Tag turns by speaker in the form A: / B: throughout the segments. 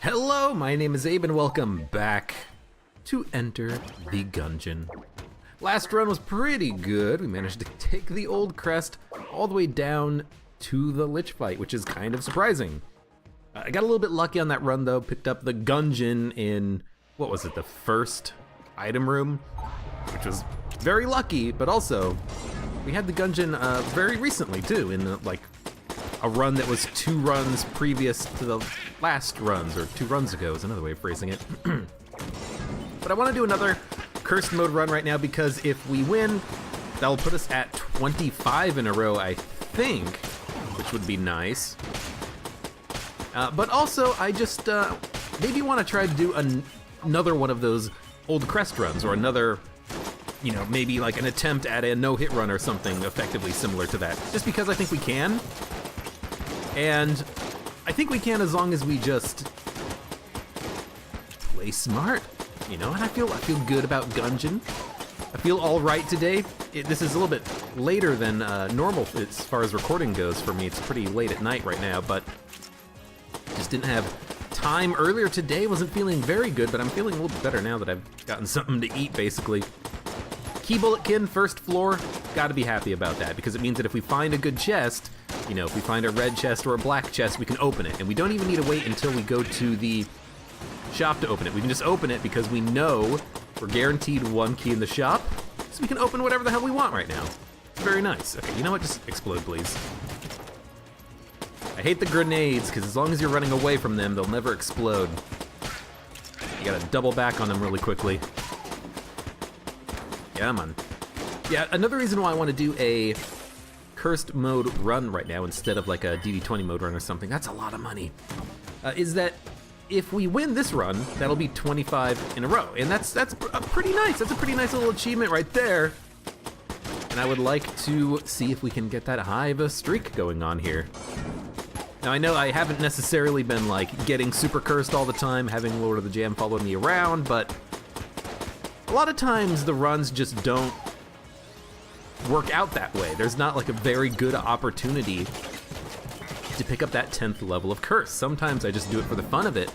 A: Hello, my name is Abe and welcome back to Enter the Gungeon. Last run was pretty good. We managed to take the old crest all the way down to the lich fight, which is kind of surprising. I got a little bit lucky on that run though, picked up the Gungeon in, what was it, the first item room, which was very lucky, but also we had the Gungeon very recently too, in like a run that was 2 runs previous to the last runs, or 2 runs ago is another way of phrasing it. But I want to do another cursed mode run right now because if we win, that'll put us at 25 in a row, I think, which would be nice. But also, I just maybe want to try to do another one of those old crest runs, or another, you know, maybe like an attempt at a no-hit run or something effectively similar to that. Just because I think we can. And I think we can as long as we just play smart, you know? And I feel good about Gungeon. I feel all right today. This is a little bit later than normal as far as recording goes for me. It's pretty late at night right now, but just didn't have time earlier today. Wasn't feeling very good, but I'm feeling a little bit better now that I've gotten something to eat, basically. Key Bulletkin, first floor, gotta be happy about that, because it means that if we find a good chest, you know, if we find a red chest or a black chest, we can open it. And we don't even need to wait until we go to the shop to open it. We can just open it because we know we're guaranteed 1 key in the shop, so we can open whatever the hell we want right now. It's very nice. Okay, you know what? Just explode, please. I hate the grenades, because as long as you're running away from them, they'll never explode. You gotta double back on them really quickly. Yeah, man. Yeah, another reason why I want to do a cursed mode run right now instead of like a DD20 mode run or something, that's a lot of money, is that if we win this run, that'll be 25 in a row. And that's pretty nice. That's a pretty nice little achievement right there. And I would like to see if we can get that high of a streak going on here. Now, I know I haven't necessarily been like getting super cursed all the time, having Lord of the Jam follow me around, but a lot of times the runs just don't work out that way. There's not like a very good opportunity to pick up that 10th level of curse. Sometimes I just do it for the fun of it.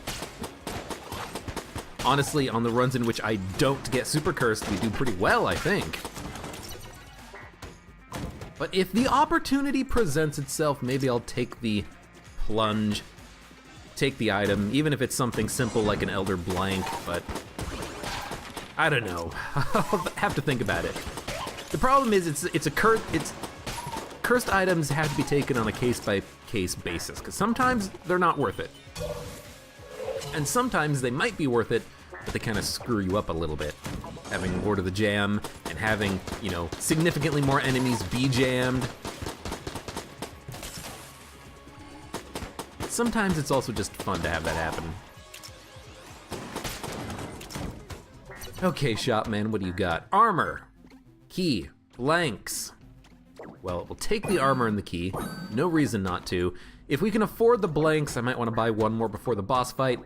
A: Honestly, on the runs in which I don't get super cursed, we do pretty well, I think. But if the opportunity presents itself, maybe I'll take the plunge, take the item, even if it's something simple like an Elder Blank, but I don't know. I'll have to think about it. The problem is cursed items have to be taken on a case-by-case basis, because sometimes they're not worth it. And sometimes they might be worth it, but they kind of screw you up a little bit. Having Lord of the Jam and having, you know, significantly more enemies be jammed. Sometimes it's also just fun to have that happen. Okay, Shopman, what do you got? Armor, key, blanks. Well, we'll take the armor and the key. No reason not to. If we can afford the blanks, I might want to buy 1 more before the boss fight.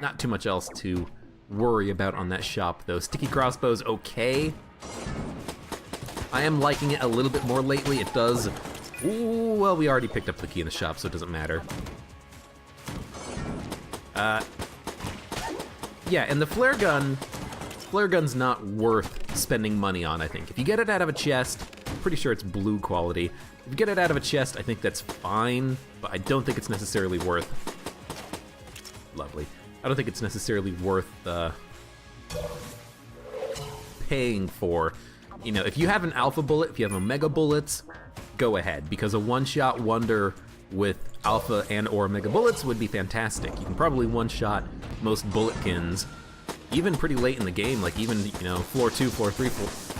A: Not too much else to worry about on that shop, though. Sticky crossbow's okay. I am liking it a little bit more lately. It does. Ooh, well, we already picked up the key in the shop, so it doesn't matter. Yeah, and the flare gun's not worth spending money on, I think. If you get it out of a chest, I'm pretty sure it's blue quality. If you get it out of a chest, I think that's fine, but I don't think it's necessarily worth... Lovely. I don't think it's necessarily worth paying for. You know, if you have an alpha bullet, if you have omega bullets, go ahead, because a one-shot wonder with alpha and or omega bullets would be fantastic. You can probably one-shot most bulletkins, even pretty late in the game, like even, you know, floor 2, floor 3,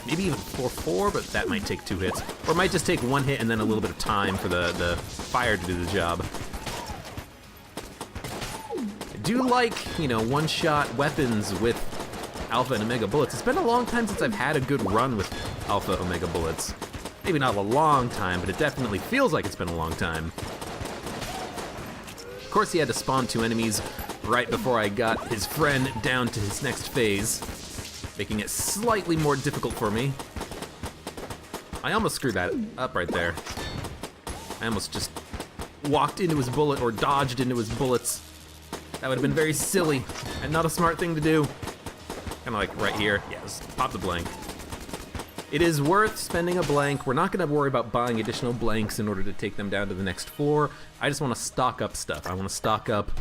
A: maybe even floor 4, but that might take 2 hits. Or it might just take 1 hit and then a little bit of time for the fire to do the job. I do like, you know, one-shot weapons with alpha and omega bullets. It's been a long time since I've had a good run with alpha omega bullets. Maybe not a long time, but it definitely feels like it's been a long time. Of course, he had to spawn 2 enemies right before I got his friend down to his next phase, making it slightly more difficult for me. I almost screwed that up right there. I almost just walked into his bullet or dodged into his bullets. That would have been very silly and not a smart thing to do. Kind of like right here. Yeah, just pop the blank. It is worth spending a blank. We're not going to worry about buying additional blanks in order to take them down to the next floor. I just want to stock up stuff. I want to stock up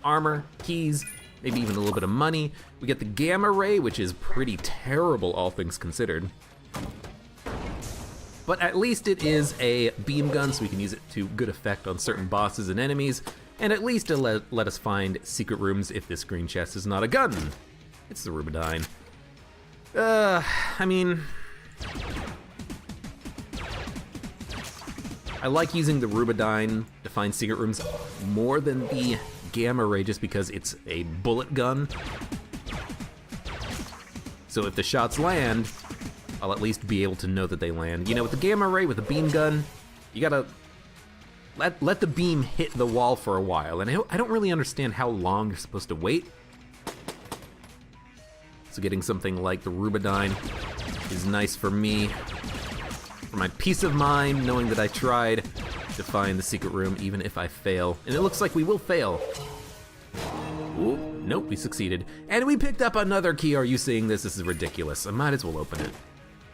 A: armor, keys, maybe even a little bit of money. We get the gamma ray, which is pretty terrible, all things considered. But at least it is a beam gun, so we can use it to good effect on certain bosses and enemies, and at least it'll let us find secret rooms if this green chest is not a gun. It's the Rubidyne. I mean, I like using the Rubidyne to find secret rooms more than the gamma ray just because it's a bullet gun. So if the shots land, I'll at least be able to know that they land. You know, with the gamma ray, with the beam gun, you gotta let the beam hit the wall for a while, and I don't really understand how long you're supposed to wait. So getting something like the Rubidyne is nice for me, for my peace of mind, knowing that I tried to find the secret room, even if I fail. And it looks like we will fail. Ooh, nope, we succeeded. And we picked up another key. Are you seeing this? This is ridiculous. I might as well open it.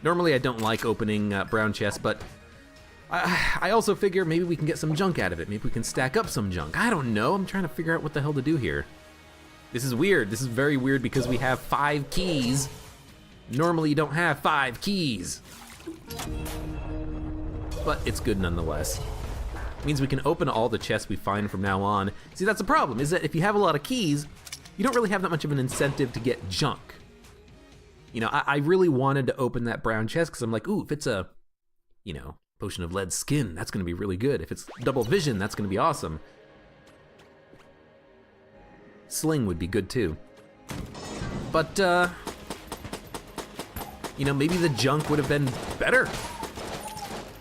A: Normally I don't like opening brown chests, but I also figure maybe we can get some junk out of it. Maybe we can stack up some junk. I don't know. I'm trying to figure out what the hell to do here. This is weird. This is very weird because we have 5 keys. Normally you don't have 5 keys. But it's good nonetheless. It means we can open all the chests we find from now on. See, that's the problem, is that if you have a lot of keys, you don't really have that much of an incentive to get junk. You know, I really wanted to open that brown chest because I'm like, ooh, if it's a, you know, potion of lead skin, that's gonna be really good. If it's double vision, that's gonna be awesome. Sling would be good too. But, you know, maybe the junk would have been better.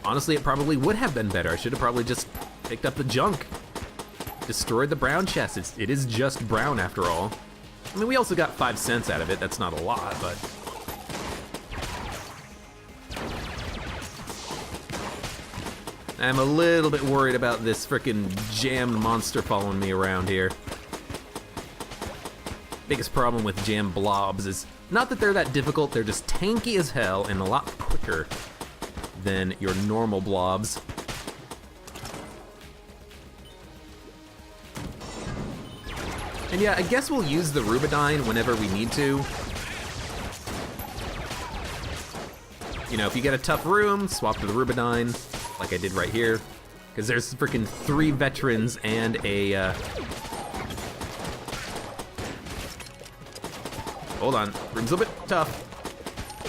A: Honestly, it probably would have been better. I should have probably just picked up the junk. Destroyed the brown chest. It is just brown after all. I mean, we also got 5 cents out of it. That's not a lot, but... I'm a little bit worried about this frickin' jammed monster following me around here. Biggest problem with jammed blobs is not that they're that difficult, they're just tanky as hell and a lot quicker than your normal blobs. And yeah, I guess we'll use the Rubidyne whenever we need to. You know, if you get a tough room, swap to the Rubidyne, like I did right here. Because there's freaking 3 veterans and a, hold on, room's a bit tough.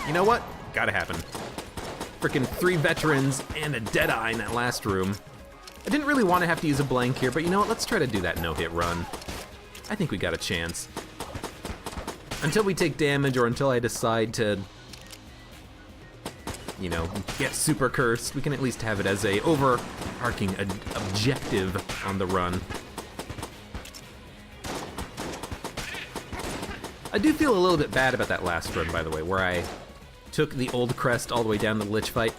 A: You know what? Gotta happen. Freaking 3 veterans and a Deadeye in that last room. I didn't really want to have to use a blank here, but you know what? Let's try to do that no-hit run. I think we got a chance. Until we take damage or until I decide to, you know, get super cursed, we can at least have it as a overarching objective on the run. I do feel a little bit bad about that last run, by the way, where I took the old crest all the way down to the Lich fight.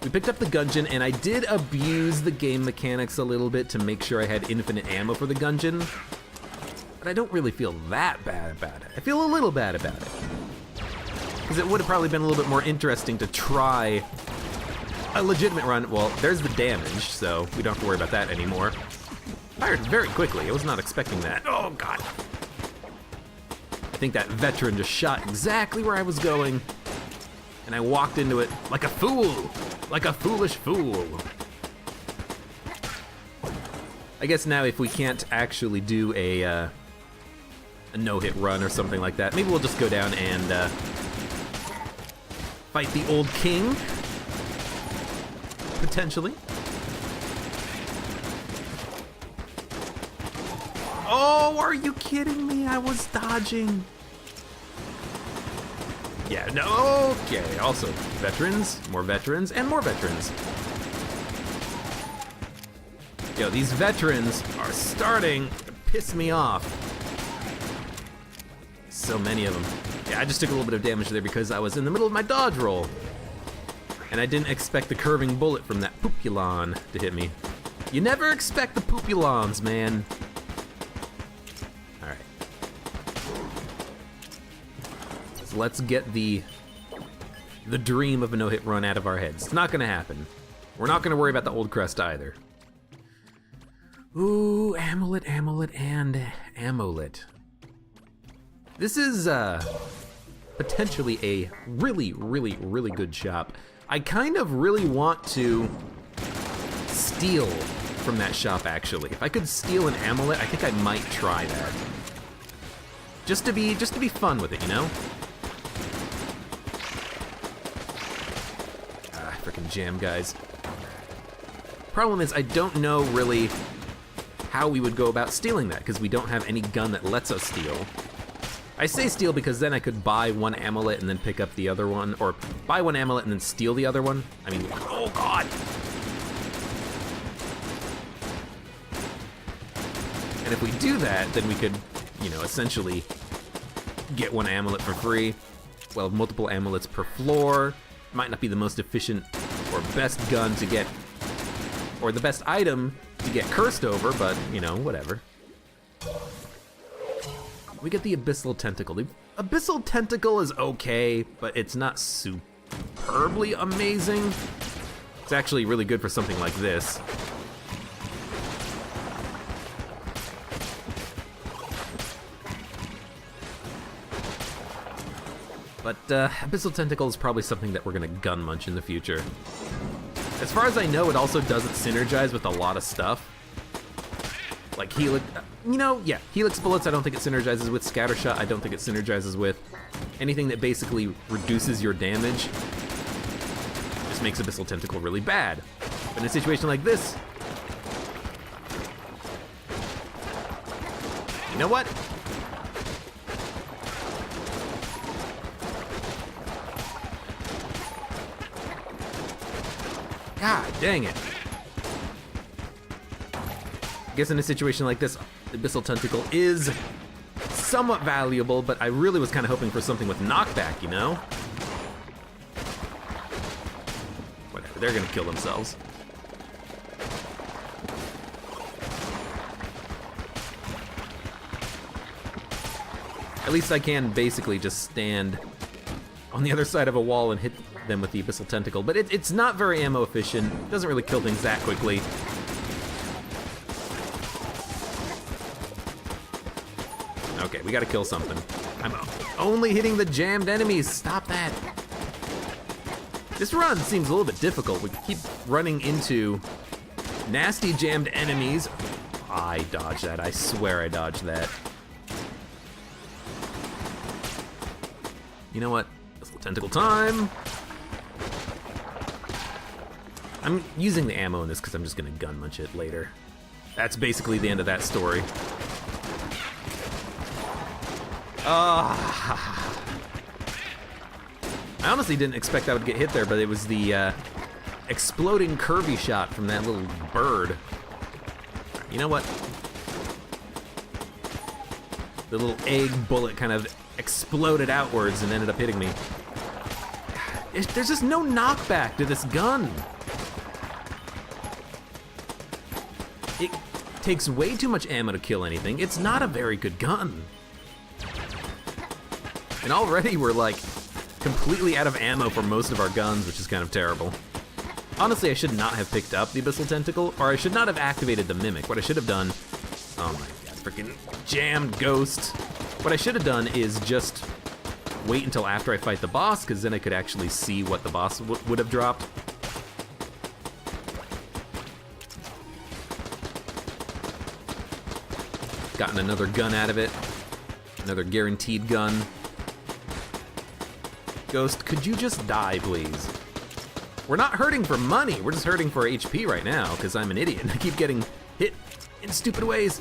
A: We picked up the Gungeon, and I did abuse the game mechanics a little bit to make sure I had infinite ammo for the Gungeon. But I don't really feel that bad about it. I feel a little bad about it. Because it would have probably been a little bit more interesting to try a legitimate run. Well, there's the damage, so we don't have to worry about that anymore. Fired very quickly. I was not expecting that. Oh, God. I think that veteran just shot exactly where I was going. And I walked into it like a fool. Like a foolish fool. I guess now if we can't actually do a no-hit run or something like that, maybe we'll just go down and fight the old king, potentially. Oh, are you kidding me? I was dodging. Yeah, no, okay, also veterans, and more veterans. Yo, these veterans are starting to piss me off. So many of them. Yeah, I just took a little bit of damage there because I was in the middle of my dodge roll. And I didn't expect the curving bullet from that Poopulon to hit me. You never expect the Poopulons, man. So let's get the dream of a no-hit run out of our heads. It's not gonna happen. We're not gonna worry about the old crest either. Ooh, amulet, amulet, and amulet. This is potentially a really, really, really good shop. I kind of really want to steal from that shop, actually. If I could steal an amulet, I think I might try that. Just to be fun with it, you know? Ah, frickin' jam guys. Problem is, I don't know really how we would go about stealing that, because we don't have any gun that lets us steal. I say steal because then I could buy one amulet and then pick up the other one, or buy one amulet and then steal the other one. I mean, oh god! And if we do that, then we could, you know, essentially get one amulet for free. Well, multiple amulets per floor. Might not be the most efficient or best gun to get, or the best item to get cursed over, but, you know, whatever. We get the Abyssal Tentacle. The Abyssal Tentacle is okay, but it's not superbly amazing. It's actually really good for something like this. But Abyssal Tentacle is probably something that we're gonna gun munch in the future. As far as I know, it also doesn't synergize with a lot of stuff. Like Helix, you know, yeah, Helix Bullets I don't think it synergizes with, Scattershot I don't think it synergizes with. Anything that basically reduces your damage just makes Abyssal Tentacle really bad. But in a situation like this, you know what? God dang it. I guess in a situation like this, the Abyssal Tentacle is somewhat valuable, but I really was kind of hoping for something with knockback, you know? Whatever, they're gonna kill themselves. At least I can basically just stand on the other side of a wall and hit them with the Abyssal Tentacle, but it's not very ammo efficient. It doesn't really kill things that quickly. Okay, we gotta kill something. I'm only hitting the jammed enemies. Stop that. This run seems a little bit difficult. We keep running into nasty jammed enemies. I dodged that. I swear I dodged that. You know what? Abyssal Tentacle time. I'm using the ammo in this because I'm just gonna gun munch it later. That's basically the end of that story. I honestly didn't expect I would get hit there, but it was the exploding curvy shot from that little bird. You know what? The little egg bullet kind of exploded outwards and ended up hitting me. There's just no knockback to this gun. It takes way too much ammo to kill anything. It's not a very good gun. And already we're like completely out of ammo for most of our guns, which is kind of terrible. Honestly, I should not have picked up the Abyssal Tentacle, or I should not have activated the Mimic. What I should have done, oh my god, freaking jammed ghost. What I should have done is just wait until after I fight the boss, because then I could actually see what the boss would have dropped. Gotten another gun out of it. Another guaranteed gun. Ghost, could you just die, please? We're not hurting for money, we're just hurting for HP right now, because I'm an idiot and I keep getting hit in stupid ways.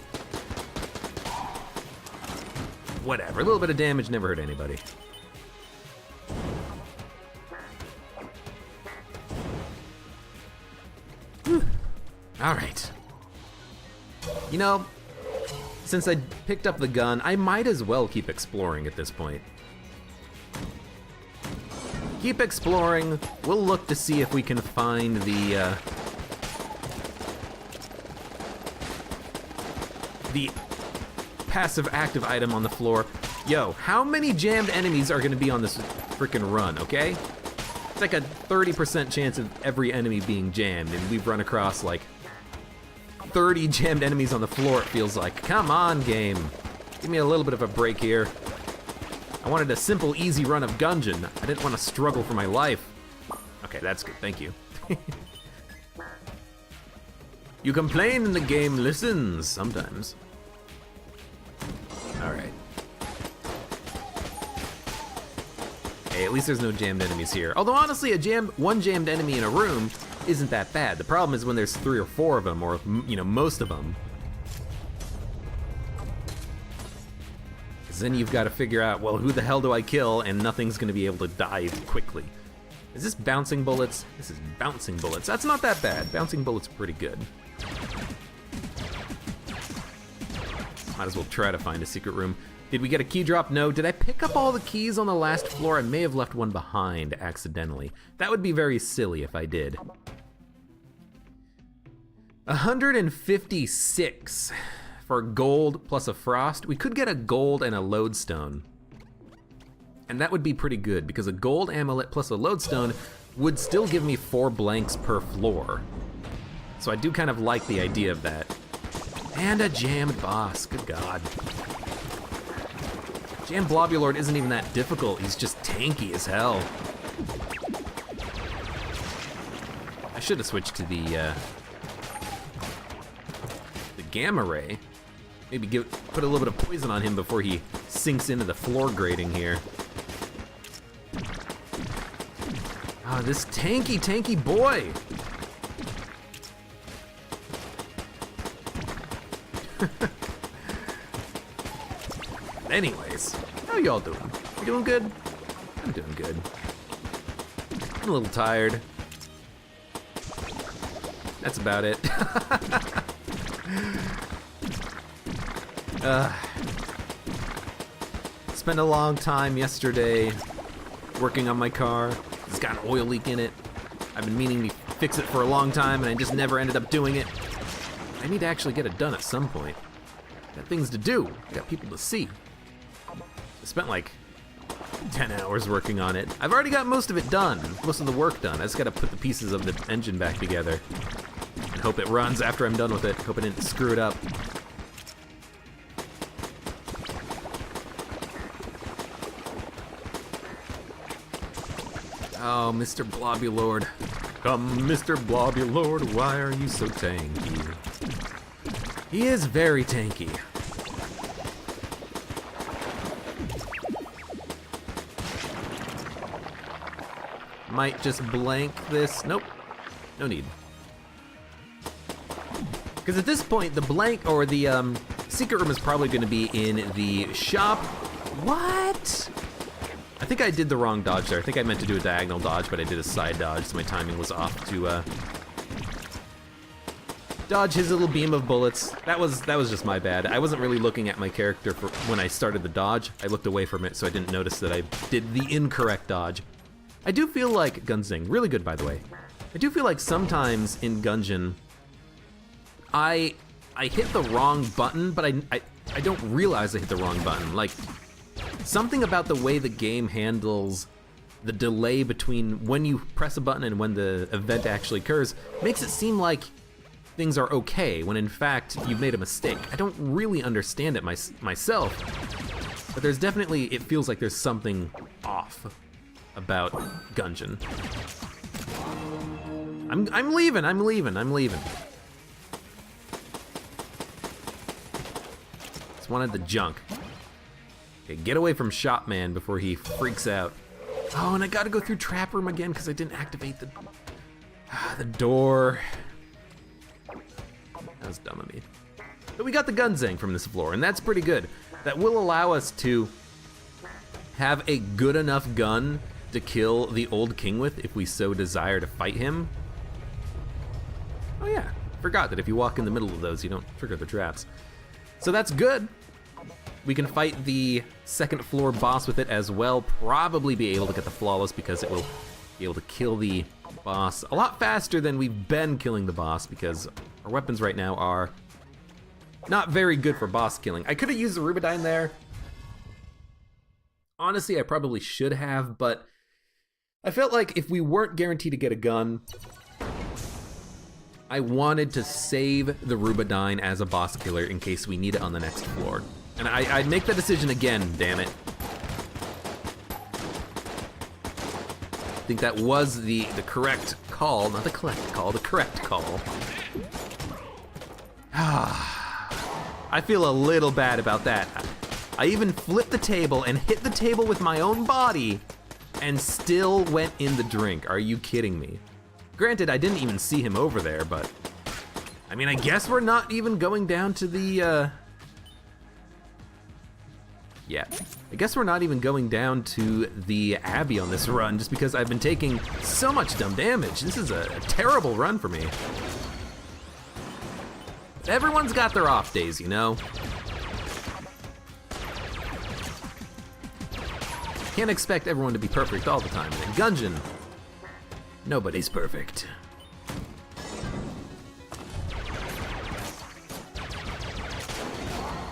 A: Whatever, a little bit of damage never hurt anybody. Alright. You know, since I picked up the gun, I might as well keep exploring at this point. Keep exploring. We'll look to see if we can find the passive active item on the floor. Yo, how many jammed enemies are gonna be on this frickin' run, okay? It's like a 30% chance of every enemy being jammed, and we've run across like 30 jammed enemies on the floor, it feels like. Come on, game. Give me a little bit of a break here. I wanted a simple, easy run of Gungeon. I didn't want to struggle for my life. Okay, that's good, thank you. You complain and the game listens, sometimes. Alright. Hey, at least there's no jammed enemies here. Although honestly, one jammed enemy in a room isn't that bad. The problem is when there's 3 or 4 of them, or most of them. Because then you've got to figure out, well, who the hell do I kill, and nothing's going to be able to die quickly. Is this bouncing bullets? This is bouncing bullets. That's not that bad. Bouncing bullets are pretty good. Might as well try to find a secret room. Did we get a key drop? No. Did I pick up all the keys on the last floor? I may have left one behind accidentally. That would be very silly if I did. 156 for gold plus a frost. We could get a gold and a lodestone. And that would be pretty good because a gold amulet plus a lodestone would still give me 4 blanks per floor. So I do kind of like the idea of that. And a jammed boss, good God. Jammed Blobulord isn't even that difficult, he's just tanky as hell. I should have switched to the Gamma Ray. Maybe put a little bit of poison on him before he sinks into the floor grating here. Ah, this tanky boy! Anyways, how y'all doing? You doing good? I'm doing good. I'm a little tired. That's about it. Spent a long time yesterday working on my car. It's got an oil leak in it. I've been meaning to fix it for a long time and I just never ended up doing it. I need to actually get it done at some point. Got things to do. Got people to see. I spent like 10 hours working on it. I've already got most of it done. Most of the work done. I just gotta put the pieces of the engine back together. And hope it runs after I'm done with it. Hope I didn't screw it up. Oh, Mr. Blobulord. Come, Mr. Blobulord, why are you so tanky? He is very tanky. Might just blank this. Nope. No need. Because at this point, the blank or the secret room is probably going to be in the shop. What? I think I did the wrong dodge there. I think I meant to do a diagonal dodge, but I did a side dodge, so my timing was off to dodge his little beam of bullets. That was just my bad. I wasn't really looking at my character for when I started the dodge. I looked away from it, so I didn't notice that I did the incorrect dodge. I do feel like Gunzing, really good by the way. I do feel like sometimes in Gungeon, I hit the wrong button, but I don't realize I hit the wrong button. Like, something about the way the game handles the delay between when you press a button and when the event actually occurs makes it seem like things are okay, when in fact you've made a mistake. I don't really understand it myself, but there's definitely, it feels like there's something off about Gungeon. I'm leaving. Just wanted the junk. Okay, get away from Shopman before he freaks out. Oh, and I gotta go through Trap Room again because I didn't activate the door. That was dumb of me. But we got the Gunzang from this floor, and that's pretty good. That will allow us to have a good enough gun to kill the old king with if we so desire to fight him. Oh yeah, forgot that if you walk in the middle of those, you don't trigger the traps. So that's good. We can fight the second floor boss with it as well. Probably be able to get the flawless because it will be able to kill the boss a lot faster than we've been killing the boss because our weapons right now are not very good for boss killing. I could have used the Rubidyne there, Honestly, I probably should have, but I felt like if we weren't guaranteed to get a gun, I wanted to save the Rubidyne as a boss killer in case we need it on the next floor. And I'd make that decision again, damn it. I think that was the correct call, not the correct call, the correct call. I feel a little bad about that. I even flipped the table and hit the table with my own body and still went in the drink. Are you kidding me? Granted, I didn't even see him over there, but I mean, I guess we're not even going down to the, yeah. I guess we're not even going down to the Abbey on this run just because I've been taking so much dumb damage. This is a terrible run for me. Everyone's got their off days, you know? Can't expect everyone to be perfect all the time. And in Gungeon, nobody's perfect.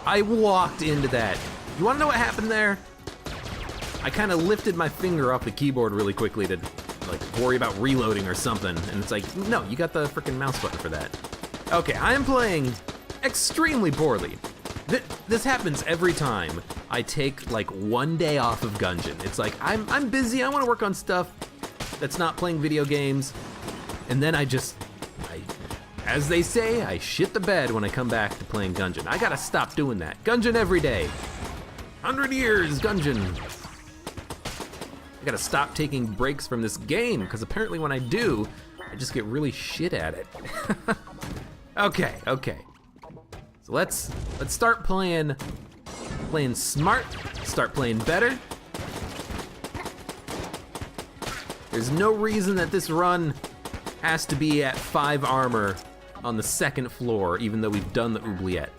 A: I walked into that. You wanna know what happened there? I kinda lifted my finger off the keyboard really quickly to like worry about reloading or something. And it's like, no, you got the frickin' mouse button for that. Okay, I am playing extremely poorly. This happens every time I take like one day off of Gungeon. It's like, I'm busy, I wanna work on stuff that's not playing video games, and then I as they say, I shit the bed when I come back to playing Gungeon. I gotta stop doing that. Gungeon every day. 100 years, Gungeon. I gotta stop taking breaks from this game, because apparently when I do, I just get really shit at it. Okay. So let's start playing smart, start playing better. There's no reason that this run has to be at 5 armor on the 2nd floor, even though we've done the oubliette.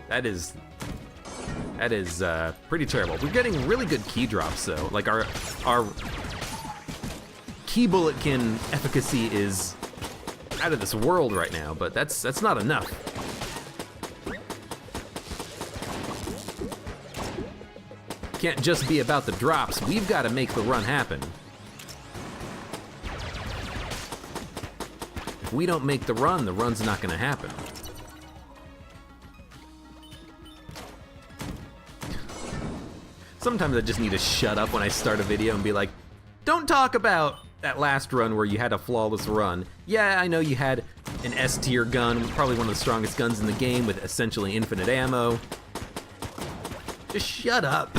A: That is pretty terrible. We're getting really good key drops though. Like our key bulletkin efficacy is out of this world right now, but that's not enough. Can't just be about the drops. We've got to make the run happen. If we don't make the run's not gonna happen. Sometimes I just need to shut up when I start a video and be like, don't talk about that last run where you had a flawless run. Yeah, I know you had an S tier gun, probably one of the strongest guns in the game with essentially infinite ammo. Just shut up.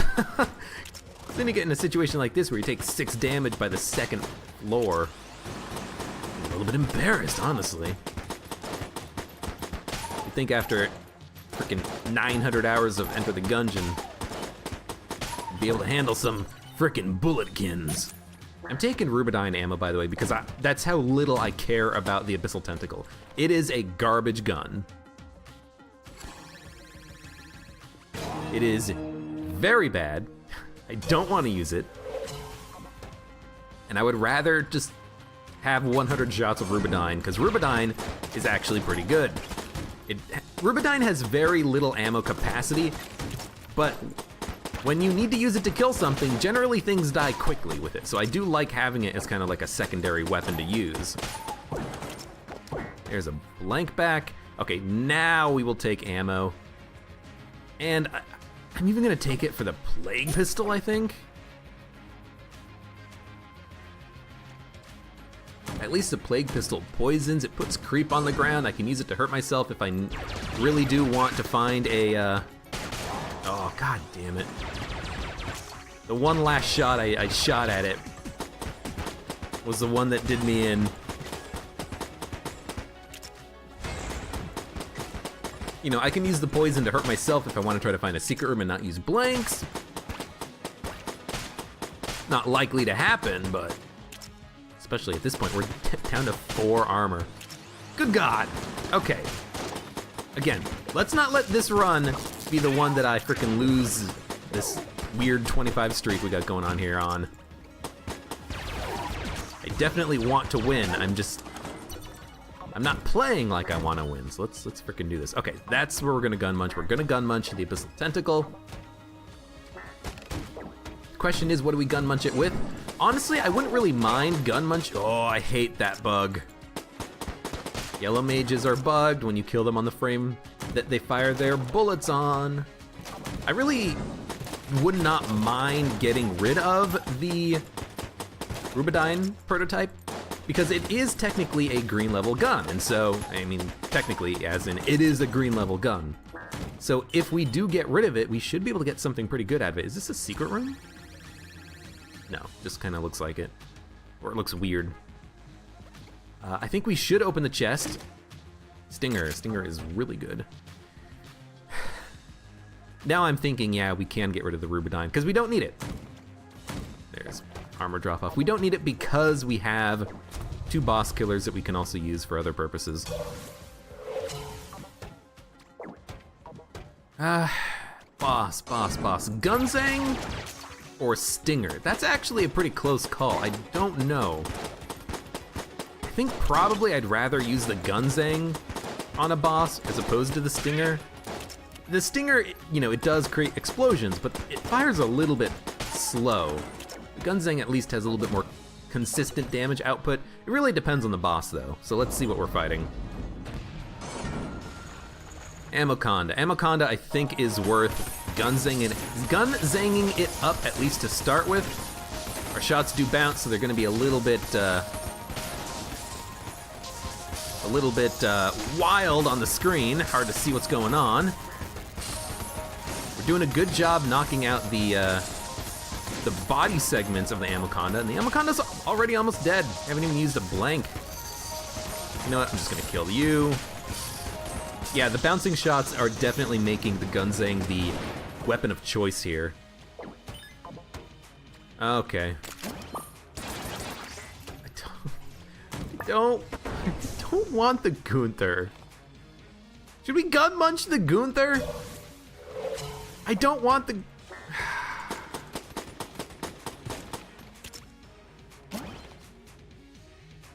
A: Then you get in a situation like this where you take 6 damage by the 2nd floor. I'm a little bit embarrassed, honestly. I think after freaking 900 hours of Enter the Gungeon, I'd be able to handle some frickin' bulletkins. I'm taking Rubidyne ammo, by the way, because that's how little I care about the Abyssal Tentacle. It is a garbage gun. It is very bad. I don't want to use it. And I would rather just have 100 shots of Rubidyne, because Rubidyne is actually pretty good. Rubidyne has very little ammo capacity, but when you need to use it to kill something, generally things die quickly with it. So I do like having it as kind of like a secondary weapon to use. There's a blank back. Okay, now we will take ammo. And I'm even gonna take it for the Plague Pistol, I think. At least the Plague Pistol poisons, it puts creep on the ground. I can use it to hurt myself if I really do want to find a, oh, god damn it. The one last shot I shot at it was the one that did me in. You know, I can use the poison to hurt myself if I want to try to find a secret room and not use blanks. Not likely to happen, but especially at this point, we're down to 4 armor. Good God. Okay. Again, let's not let this run be the one that I frickin' lose this weird 25 streak we got going on here on. I definitely want to win. I'm not playing like I want to win, so let's frickin' do this. Okay, that's where we're gonna gun munch. We're gonna gun munch the Abyssal Tentacle. Of question is, what do we gun munch it with? Honestly, I wouldn't really mind gun munch. Oh, I hate that bug. Yellow mages are bugged when you kill them on the frame that they fire their bullets on. I really would not mind getting rid of the Rubidyne prototype, because it is technically a green level gun, and so, I mean, technically, as in, it is a green level gun. So if we do get rid of it, we should be able to get something pretty good out of it. Is this a secret room? No, just kind of looks like it. Or it looks weird. I think we should open the chest. Stinger is really good. Now I'm thinking, yeah, we can get rid of the Rubidyne, because we don't need it. There's armor drop off. We don't need it because we have 2 boss killers that we can also use for other purposes. Boss. Gunzang or Stinger? That's actually a pretty close call. I don't know. I think probably I'd rather use the Gunzang on a boss as opposed to the Stinger. The Stinger, you know, it does create explosions, but it fires a little bit slow. The Gunzang at least has a little bit more consistent damage output. It really depends on the boss though, so let's see what we're fighting. Amoconda. Amoconda I think is worth gunzanging it up at least to start with. Our shots do bounce, so they're gonna be a little bit wild on the screen. Hard to see what's going on. We're doing a good job knocking out the body segments of the Amoconda, and the Amoconda's already almost dead. I haven't even used a blank. You know what, I'm just gonna kill you. Yeah, the bouncing shots are definitely making the Gunzang the weapon of choice here. Okay. I don't want the Gunther. Should we gun munch the Gunther? I don't want the...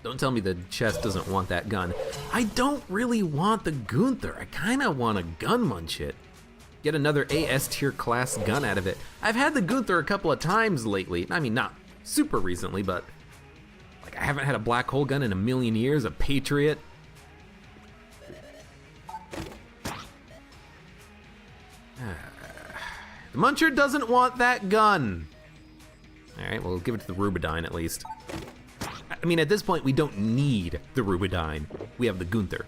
A: Don't tell me the chest doesn't want that gun. I don't really want the Gunther. I kinda wanna gun munch it. Get another AS tier class gun out of it. I've had the Gunther a couple of times lately. I mean, not super recently, but like I haven't had a black hole gun in a million years, a Patriot. The Muncher doesn't want that gun. All right, well, we'll give it to the Rubidyne at least. I mean, at this point, we don't need the Rubidyne. We have the Gunther.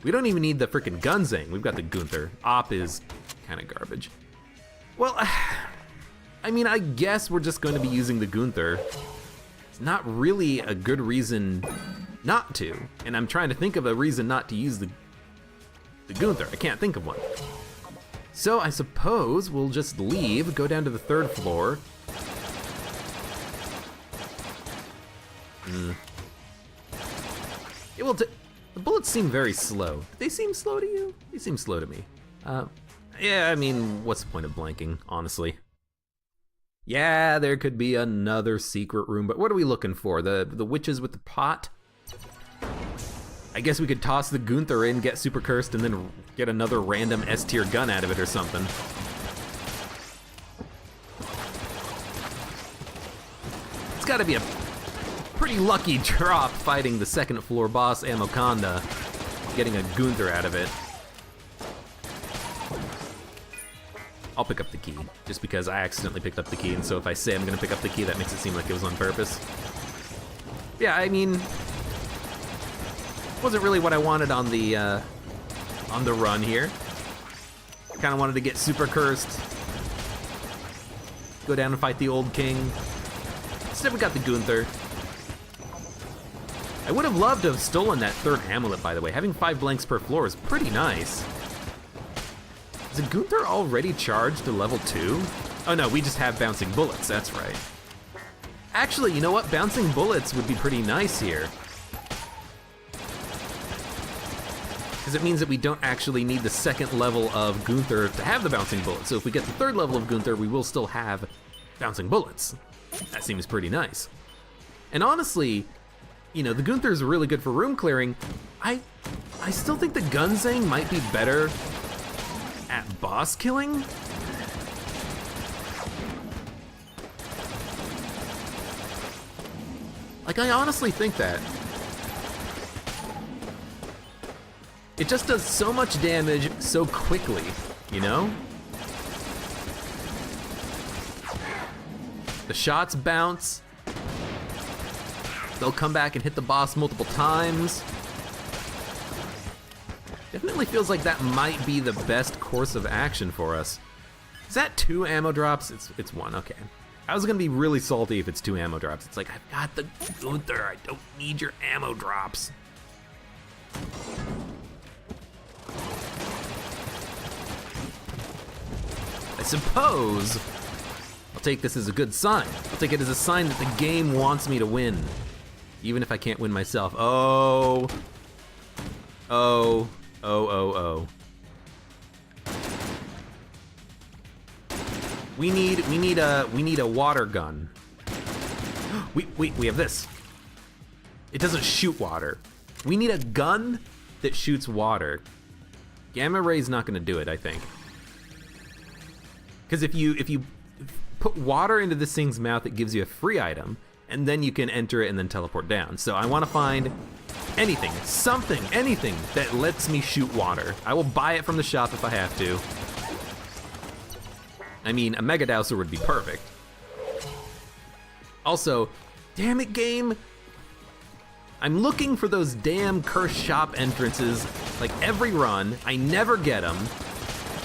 A: We don't even need the frickin' Gunzang. We've got the Gunther. Op is kind of garbage. Well, I mean, I guess we're just going to be using the Gunther. It's not really a good reason not to. And I'm trying to think of a reason not to use the Gunther. I can't think of one. So I suppose we'll just leave, go down to the 3rd floor. The bullets seem very slow. Do they seem slow to you? They seem slow to me. Yeah, I mean, what's the point of blanking, honestly? Yeah, there could be another secret room, but what are we looking for? The witches with the pot? I guess we could toss the Gunther in, get super cursed, and then get another random S tier gun out of it or something. It's gotta be a pretty lucky drop fighting the 2nd floor boss Amoconda, getting a Gunther out of it. I'll pick up the key, just because I accidentally picked up the key, and so if I say I'm gonna pick up the key, that makes it seem like it was on purpose. Yeah, I mean, wasn't really what I wanted on the run here. Kinda wanted to get super cursed, go down and fight the old king. Instead we got the Gunther. I would have loved to have stolen that 3rd amulet, by the way. Having 5 blanks per floor is pretty nice. Is the Gunther already charged to level 2? Oh no, we just have bouncing bullets, that's right. Actually, you know what? Bouncing bullets would be pretty nice here. Because it means that we don't actually need the 2nd level of Gunther to have the bouncing bullets. So if we get the 3rd level of Gunther, we will still have bouncing bullets. That seems pretty nice. And honestly, you know, the Gunther is really good for room clearing. I still think the Gunzang might be better at boss killing. Like, I honestly think that. It just does so much damage so quickly, you know? The shots bounce. They'll come back and hit the boss multiple times. Definitely feels like that might be the best course of action for us. Is that 2 ammo drops? It's 1, okay. I was gonna be really salty if it's 2 ammo drops. It's like, I've got the Gunther, I don't need your ammo drops. I suppose I'll take this as a good sign. I'll take it as a sign that the game wants me to win, even if I can't win myself. Oh. Oh. Oh, oh, oh. We need a water gun. We have this. It doesn't shoot water. We need a gun that shoots water. Gamma ray's not gonna do it, I think. Because if you put water into this thing's mouth, it gives you a free item, and then you can enter it and then teleport down. So I want to find anything, something, anything that lets me shoot water. I will buy it from the shop if I have to. I mean, a Mega Dowser would be perfect. Also, damn it, game. I'm looking for those damn cursed shop entrances like every run. I never get them.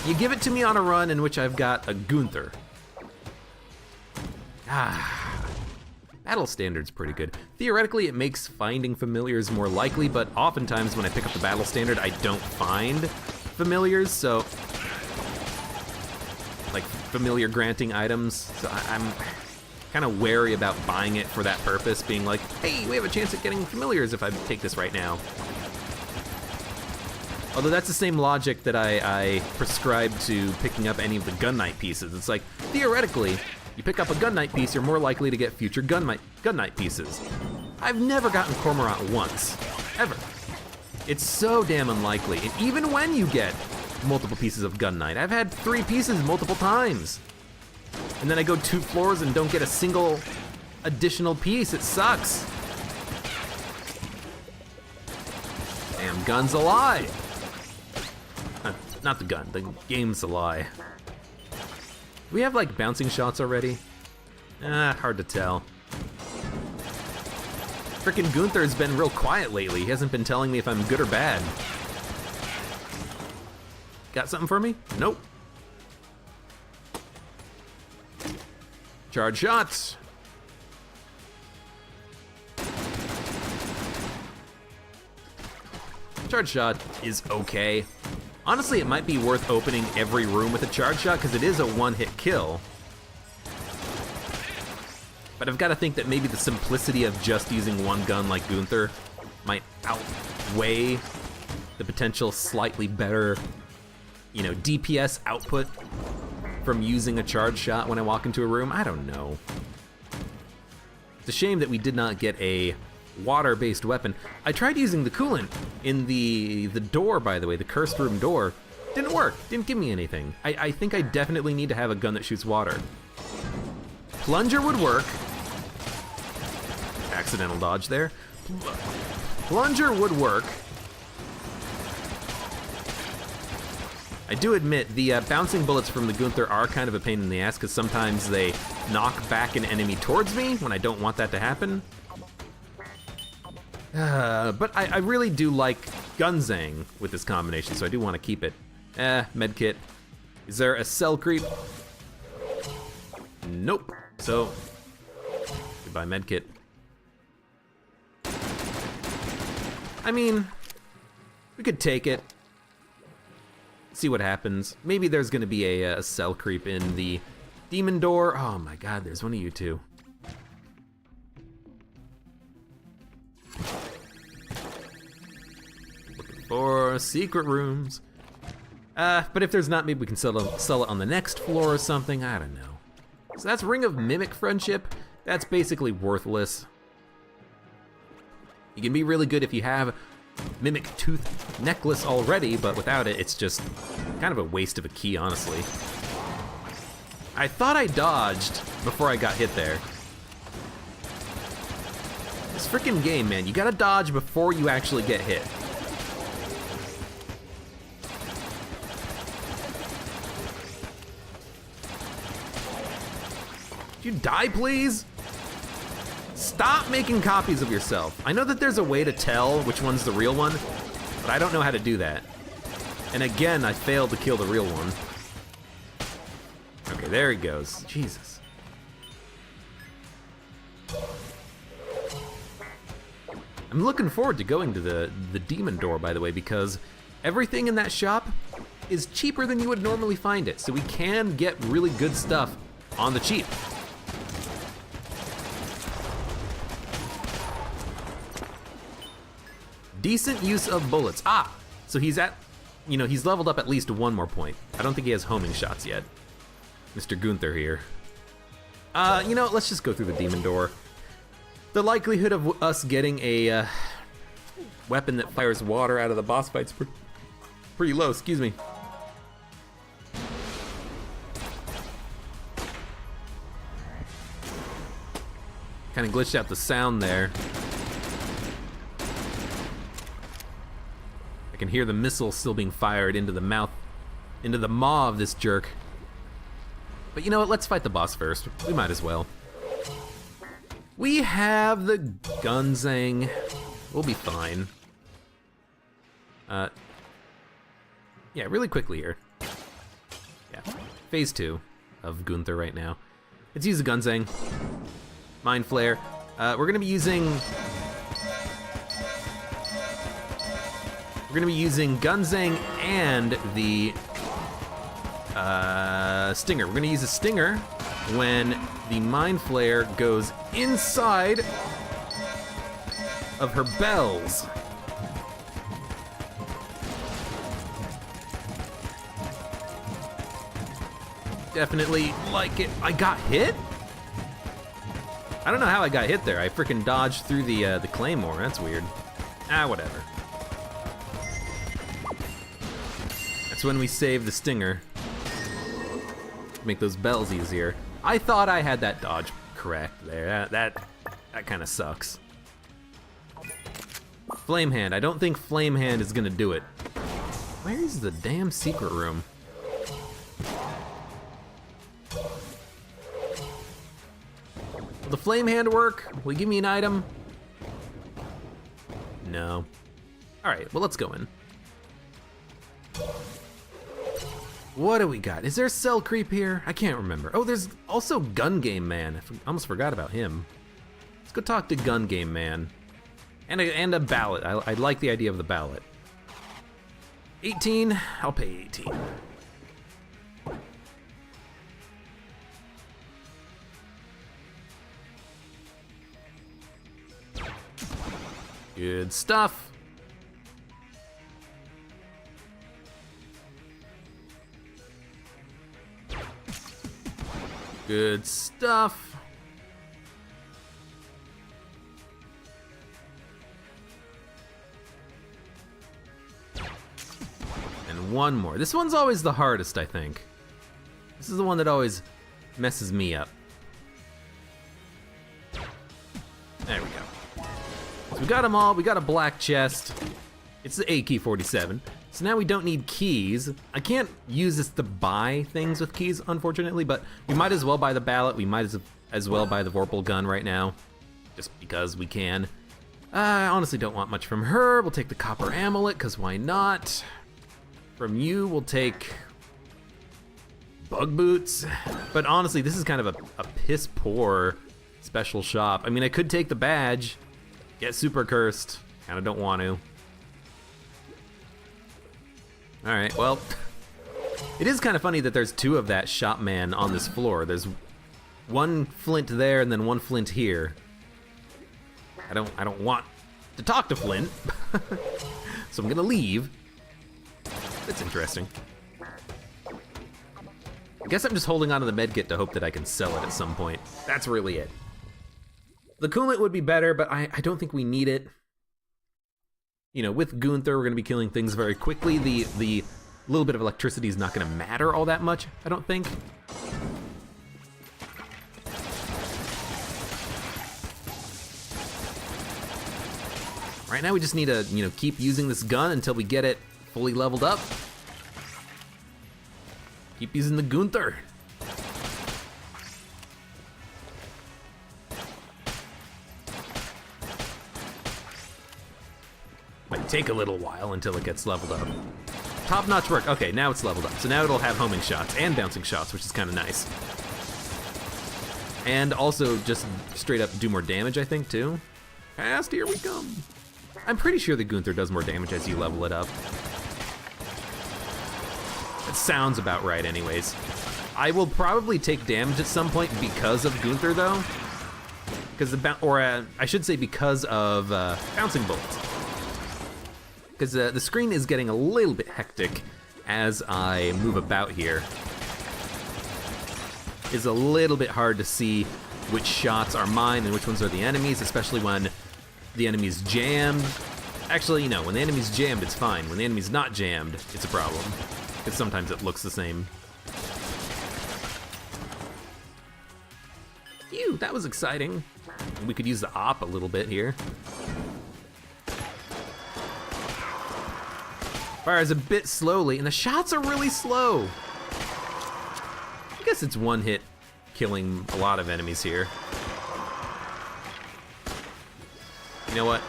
A: You give it to me on a run in which I've got a Gunther. Battle standard's pretty good. Theoretically, it makes finding familiars more likely, but oftentimes when I pick up the battle standard, I don't find familiars, so like familiar granting items. So I'm kind of wary about buying it for that purpose, being like, hey, we have a chance at getting familiars if I take this right now. Although that's the same logic that I prescribe to picking up any of the Gun Knight pieces. It's like, theoretically, you pick up a Gun Knight piece, you're more likely to get future Gun Knight pieces. I've never gotten Cormorant once, ever. It's so damn unlikely, and even when you get multiple pieces of Gun Knight, I've had 3 pieces multiple times. And then I go 2 floors and don't get a single additional piece, it sucks. Damn gun's a lie. Not the gun, the game's a lie. Do we have like bouncing shots already? Hard to tell. Frickin' Gunther's been real quiet lately. He hasn't been telling me if I'm good or bad. Got something for me? Nope. Charge shots. Charge shot is okay. Honestly, it might be worth opening every room with a charge shot because it is a one-hit kill. But I've got to think that maybe the simplicity of just using one gun like Gunther might outweigh the potential slightly better, you know, DPS output from using a charge shot when I walk into a room. I don't know. It's a shame that we did not get a water-based weapon. I tried using the coolant in the door, by the way, the cursed room door. Didn't work, didn't give me anything. I think I definitely need to have a gun that shoots water. Plunger would work. Accidental dodge there. Plunger would work. I do admit, the bouncing bullets from the Gunther are kind of a pain in the ass because sometimes they knock back an enemy towards me when I don't want that to happen. But I really do like Gunzang with this combination, so I do want to keep it. Medkit. Is there a cell creep? Nope. So, goodbye medkit. I mean, we could take it. See what happens. Maybe there's gonna be a cell creep in the demon door. Oh my god, there's one of you two. Looking for secret rooms. But if there's not, maybe we can sell it on the next floor or something. I don't know. So that's Ring of Mimic Friendship. That's basically worthless. You can be really good if you have Mimic Tooth Necklace already, but without it, it's just kind of a waste of a key, honestly. I thought I dodged before I got hit there. This frickin' game, man, you gotta dodge before you actually get hit. Could you die, please? Stop making copies of yourself. I know that there's a way to tell which one's the real one, but I don't know how to do that. And again, I failed to kill the real one. Okay, there he goes. Jesus. I'm looking forward to going to the demon door, by the way, because everything in that shop is cheaper than you would normally find it. So we can get really good stuff on the cheap. Decent use of bullets. Ah, so he's at, you know, he's leveled up at least one more point. I don't think he has homing shots yet. Mr. Gunther here. You know, let's just go through the demon door. The likelihood of us getting a weapon that fires water out of the boss fight's pretty low, excuse me. Kind of glitched out the sound there. I can hear the missile still being fired into the mouth, into the maw of this jerk. But you know what, let's fight the boss first. We might as well. We have the Gungeon. We'll be fine. Yeah, really quickly here. Yeah, phase 2 of Gunther right now. Let's use the Gungeon. Mind Flare. We're gonna be using Gungeon and the Stinger. We're gonna use a Stinger when the Mind Flare goes inside of her bells. Definitely like it. I got hit? I don't know how I got hit there. I freaking dodged through the claymore. That's weird. Ah, whatever. That's when we save the Stinger. Make those bells easier. I thought I had that dodge correct there. That kind of sucks. Flame Hand. I don't think Flame Hand is gonna do it. Where's the damn secret room? Will the Flame Hand work? Will you give me an item? No. All right, well, let's go in. What do we got? Is there a cell creep here? I can't remember. Oh, there's also Gun Game Man. I almost forgot about him. Let's go talk to Gun Game Man. And a ballot. I like the idea of the ballot. 18, I'll pay 18. Good stuff. Good stuff. And one more. This one's always the hardest, I think. This is the one that always messes me up. There we go. So we got them all. We got a black chest. It's the AK-47. So now we don't need keys. I can't use this to buy things with keys, unfortunately, but we might as well buy the ballot. We might as well buy the Vorpal gun right now, just because we can. I honestly don't want much from her. We'll take the copper amulet, because why not? From you, we'll take bug boots. But honestly, this is kind of a piss poor special shop. I mean, I could take the badge, get super cursed. Kind of don't want to. All right, well, it is kind of funny that there's two of that shop man on this floor. There's one flint there and then one flint here. I don't want to talk to Flint, so I'm gonna leave. That's interesting. I guess I'm just holding on to the medkit to hope that I can sell it at some point. That's really it. The coolant would be better, but I don't think we need it. You know, with Gunther, we're gonna be killing things very quickly. The little bit of electricity is not gonna matter all that much, I don't think. Right now we just need to, keep using this gun until we get it fully leveled up. Keep using the Gunther. Might take a little while until it gets leveled up. Top-notch work. Okay, now it's leveled up. So now it'll have homing shots and bouncing shots, which is kind of nice. And also just straight up do more damage, I think, too. Fast, here we come. I'm pretty sure the Gunther does more damage as you level it up. That sounds about right anyways. I will probably take damage at some point because of Gunther, though. Because I should say because of bouncing bolts. Because the screen is getting a little bit hectic as I move about here. It's a little bit hard to see which shots are mine and which ones are the enemies, especially when the enemy's jammed. Actually, no, when the enemy's jammed, it's fine. When the enemy's not jammed, it's a problem. Because sometimes it looks the same. Phew, that was exciting. We could use the op a little bit here. Fires a bit slowly, and the shots are really slow. I guess it's one hit killing a lot of enemies here. You know what?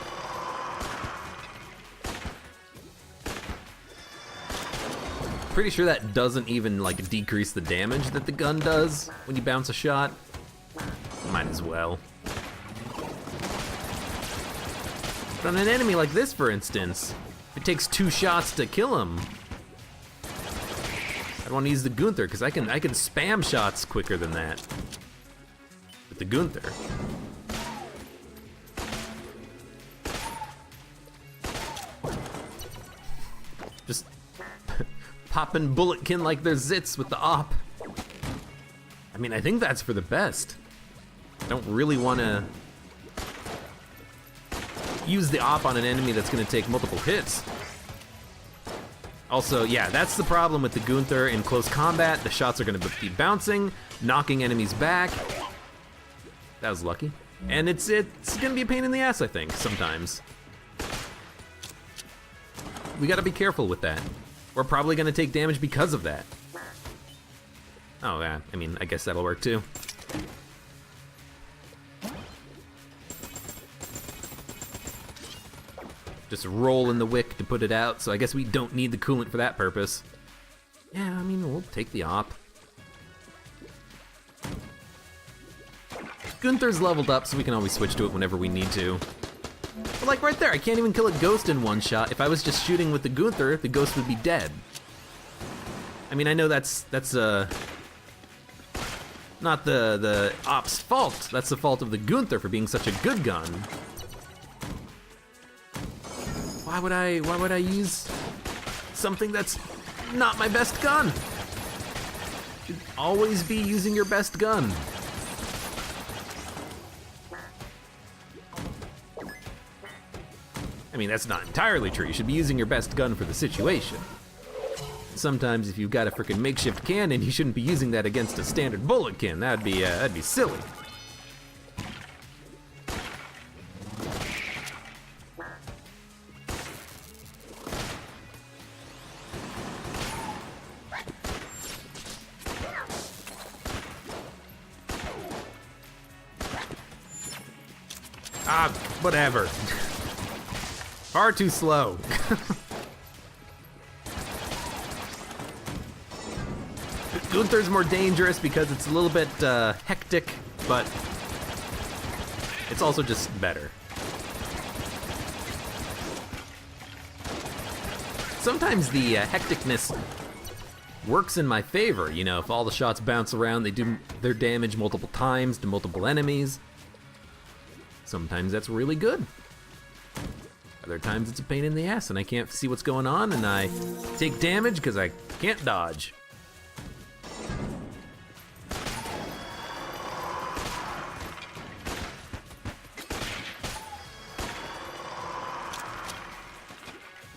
A: Pretty sure that doesn't even decrease the damage that the gun does when you bounce a shot. Might as well. But on an enemy like this, for instance, it takes 2 shots to kill him. I want to use the Gunther because I can spam shots quicker than that with the Gunther. Just popping bulletkin like they're zits with the op. I mean, I think that's for the best. I don't really want to use the op on an enemy that's going to take multiple hits. Also, yeah, that's the problem with the Gunther in close combat. The shots are going to be bouncing, knocking enemies back. That was lucky. And it's going to be a pain in the ass, I think, sometimes. We got to be careful with that. We're probably going to take damage because of that. Oh, yeah, I mean, I guess that'll work too. Just roll in the wick to put it out, so I guess we don't need the coolant for that purpose. Yeah, I mean, we'll take the op. Gunther's leveled up, so we can always switch to it whenever we need to. But like right there, I can't even kill a ghost in one shot. If I was just shooting with the Gunther, the ghost would be dead. I mean, I know that's not the op's fault. That's the fault of the Gunther for being such a good gun. Why would I use something that's not my best gun? You should always be using your best gun. I mean, that's not entirely true. You should be using your best gun for the situation. Sometimes if you've got a frickin' makeshift cannon, you shouldn't be using that against a standard bulletkin. That'd be silly. Ah, whatever. Far too slow. Gunther's more dangerous because it's a little bit hectic, but it's also just better. Sometimes the hecticness works in my favor, you know, if all the shots bounce around, they do their damage multiple times to multiple enemies. Sometimes that's really good. Other times it's a pain in the ass and I can't see what's going on and I take damage because I can't dodge.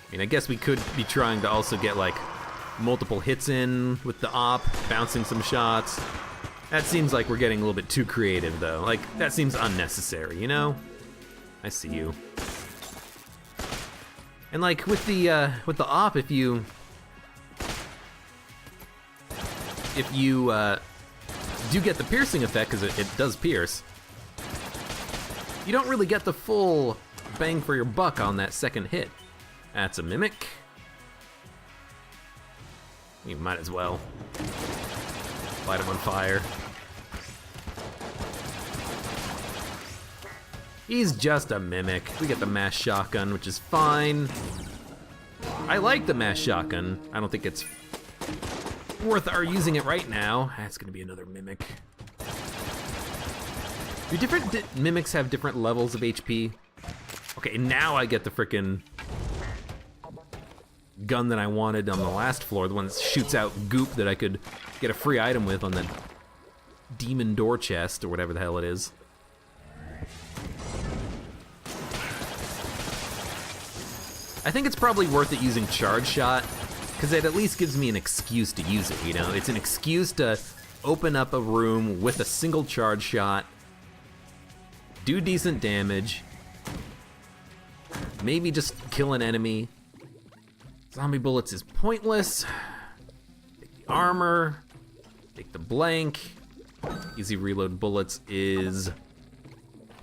A: I mean, I guess we could be trying to also get like multiple hits in with the op, bouncing some shots. That seems like we're getting a little bit too creative though. Like, that seems unnecessary, you know? I see you. And like with the op, if you do get the piercing effect, because it does pierce, you don't really get the full bang for your buck on that second hit. That's a mimic. You might as well light him on fire. He's just a mimic. We get the mass shotgun, which is fine. I like the mass shotgun. I don't think it's worth our using it right now. That's gonna be another mimic. Do different mimics have different levels of HP? Okay, now I get the frickin' gun that I wanted on the last floor, the one that shoots out goop that I could get a free item with on the demon door chest, or whatever the hell it is. I think it's probably worth it using charge shot, because it at least gives me an excuse to use it, you know? It's an excuse to open up a room with a single charge shot, do decent damage, maybe just kill an enemy. Zombie bullets is pointless. Take the armor, take the blank. Easy reload bullets is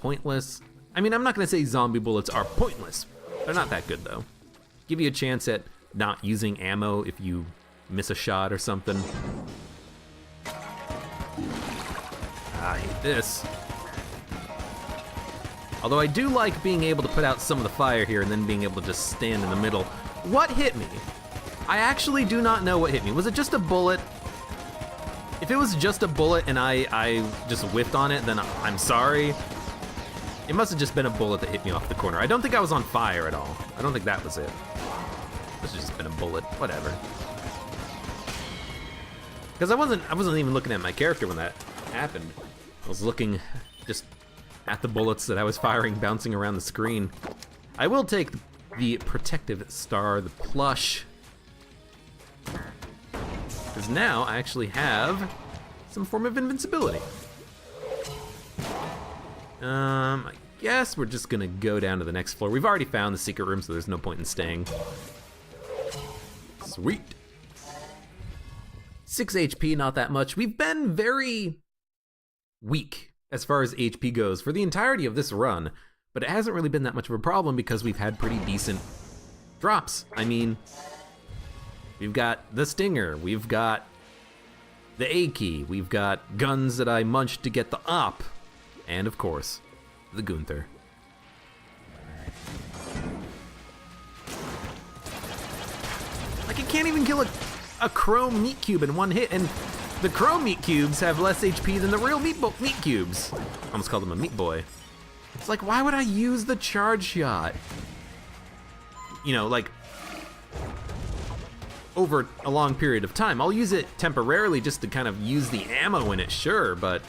A: pointless. I mean, I'm not gonna say zombie bullets are pointless. They're not that good though. Give you a chance at not using ammo if you miss a shot or something. I hate this. Although I do like being able to put out some of the fire here and then being able to just stand in the middle. What hit me? I actually do not know what hit me. Was it just a bullet? If it was just a bullet and I just whiffed on it, then I'm sorry. It must have just been a bullet that hit me off the corner. I don't think I was on fire at all. I don't think that was it. This has just been a bullet, whatever. Because I wasn't even looking at my character when that happened. I was looking just at the bullets that I was firing bouncing around the screen. I will take the protective star, the plush. Because now I actually have some form of invincibility. I guess we're just gonna go down to the next floor. We've already found the secret room, so there's no point in staying. Sweet. 6 HP, not that much. We've been very weak as far as HP goes for the entirety of this run, but it hasn't really been that much of a problem because we've had pretty decent drops. I mean, we've got the Stinger, we've got the A key, we've got guns that I munched to get the op, and of course, the Gunther. Like, I can't even kill a chrome meat cube in one hit, and the chrome meat cubes have less HP than the real meat cubes. I almost called him a meat boy. It's like, why would I use the charge shot? You know, like, over a long period of time. I'll use it temporarily just to kind of use the ammo in it, sure, but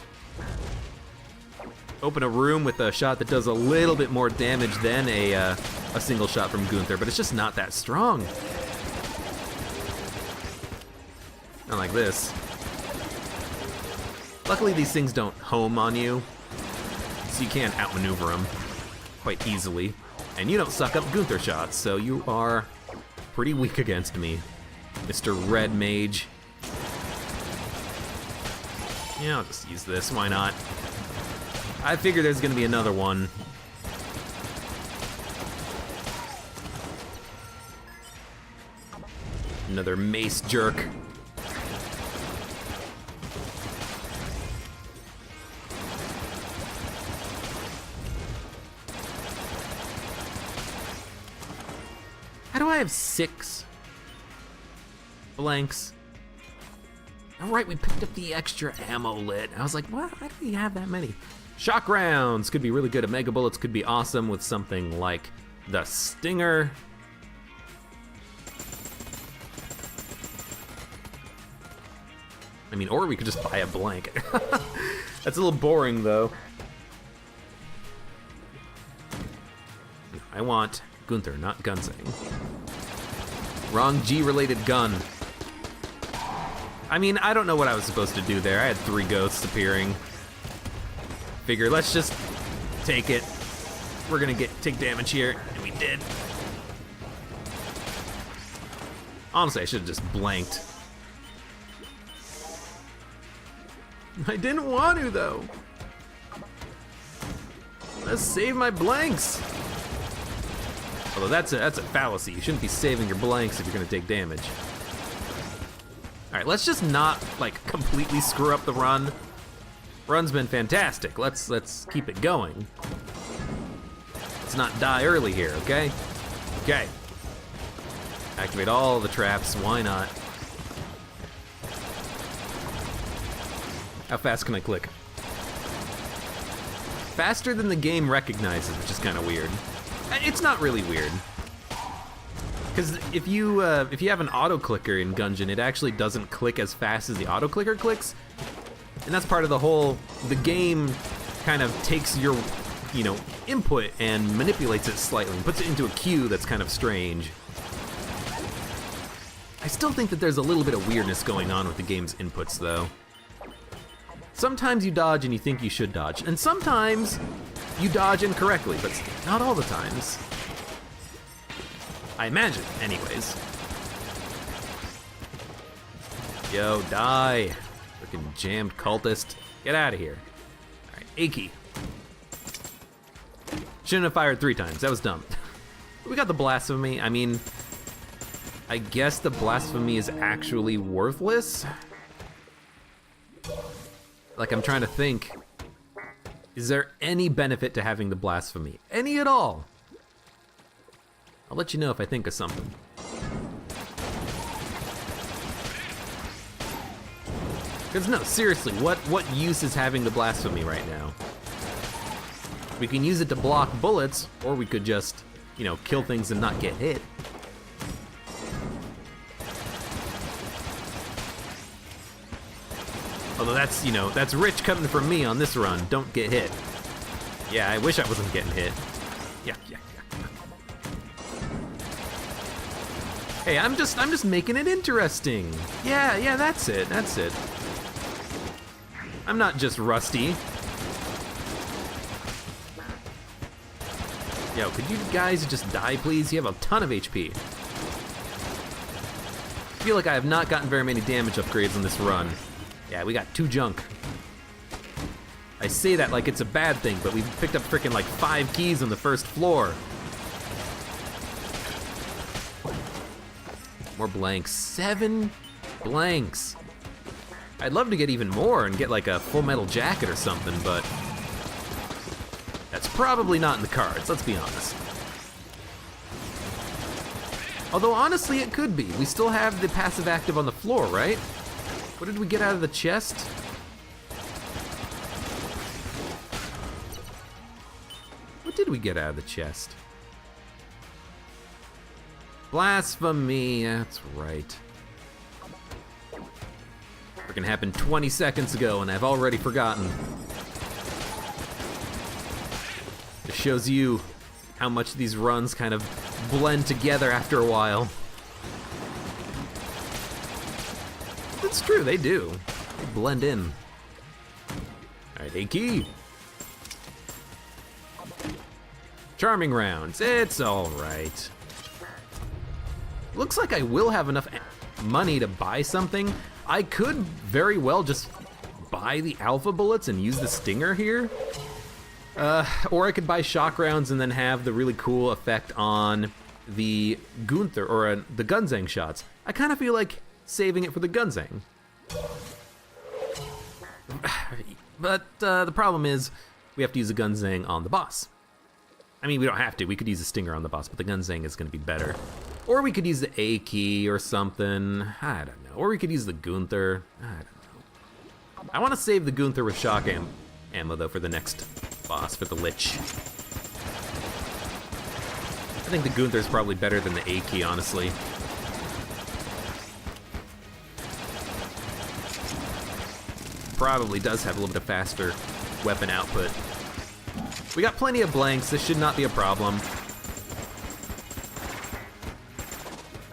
A: open a room with a shot that does a little bit more damage than a single shot from Gunther, but it's just not that strong. Not like this. Luckily, these things don't home on you, so you can't outmaneuver them quite easily. And you don't suck up Gunther shots, so you are pretty weak against me, Mr. Red Mage. Yeah, I'll just use this, why not? I figure there's gonna be another one. Another mace jerk. How do I have 6 blanks? All right, we picked up the extra ammo lit. I was like, what? Why do we have that many? Shock rounds could be really good. Mega bullets could be awesome with something like the Stinger. I mean, or we could just buy a blank. That's a little boring though. I want Gunther, not Gunsing. Wrong G-related gun. I mean, I don't know what I was supposed to do there. I had 3 ghosts appearing. Figure, let's just take it. We're gonna take damage here, and we did. Honestly, I should have just blanked. I didn't want to, though. Let's save my blanks. Although that's a fallacy. You shouldn't be saving your blanks if you're gonna take damage. All right, let's just not like completely screw up the run. Run's been fantastic. Let's keep it going. Let's not die early here, okay? Okay. Activate all the traps. Why not? How fast can I click? Faster than the game recognizes, which is kind of weird. It's not really weird, because if you have an auto clicker in Gungeon, it actually doesn't click as fast as the auto clicker clicks, and that's part of the game kind of takes your, input and manipulates it slightly and puts it into a queue that's kind of strange. I still think that there's a little bit of weirdness going on with the game's inputs, though. Sometimes you dodge and you think you should dodge, and sometimes you dodge incorrectly, but not all the times. I imagine, anyways. Yo, die. Freaking jammed cultist. Get out of here. Alright, Aki. Shouldn't have fired 3 times, that was dumb. We got the blasphemy. I mean, I guess the blasphemy is actually worthless. Like, I'm trying to think. Is there any benefit to having the blasphemy? Any at all? I'll let you know if I think of something. Because no, seriously, what use is having the blasphemy right now? We can use it to block bullets, or we could just, kill things and not get hit. Although that's rich coming from me on this run. Don't get hit. Yeah, I wish I wasn't getting hit. Yeah. Hey, I'm just making it interesting. Yeah, that's it. I'm not just rusty. Yo, could you guys just die, please? You have a ton of HP. I feel like I have not gotten very many damage upgrades on this run. Yeah, we got 2 junk. I say that like it's a bad thing, but we picked up freaking like 5 keys on the first floor. More blanks. 7 blanks. I'd love to get even more and get like a full metal jacket or something, but that's probably not in the cards, let's be honest. Although honestly it could be. We still have the passive active on the floor, right? What did we get out of the chest? What did we get out of the chest? Blasphemy, that's right. Freaking happened 20 seconds ago and I've already forgotten. It shows you how much these runs kind of blend together after a while. It's true, they do. They blend in. Alright, Aki. Charming rounds, it's alright. Looks like I will have enough money to buy something. I could very well just buy the alpha bullets and use the stinger here. Or I could buy shock rounds and then have the really cool effect on the Gunther, or the Gunzang shots. I kind of feel like saving it for the Gunzang. But the problem is we have to use a Gunzang on the boss. I mean, we don't have to. We could use a stinger on the boss, but the Gunzang is going to be better. Or we could use the A key or something. I don't know. Or we could use the Gunther. I don't know. I want to save the Gunther with shock ammo, though, for the next boss, for the Lich. I think the Gunther is probably better than the A key, honestly. Probably does have a little bit of faster weapon output. We got plenty of blanks. This should not be a problem.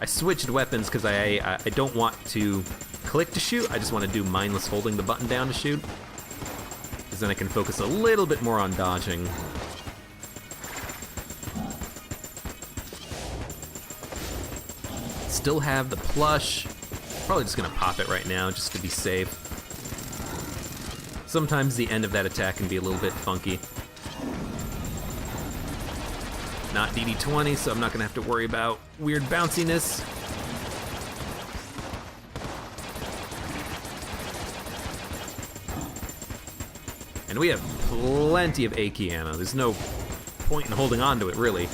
A: I switched weapons because I don't want to click to shoot. I just want to do mindless holding the button down to shoot. Because then I can focus a little bit more on dodging. still have the plush. Probably just gonna pop it right now just to be safe. Sometimes the end of that attack can be a little bit funky. Not DD20, so I'm not gonna have to worry about weird bounciness. And we have plenty of AK ammo. There's no point in holding on to it, really.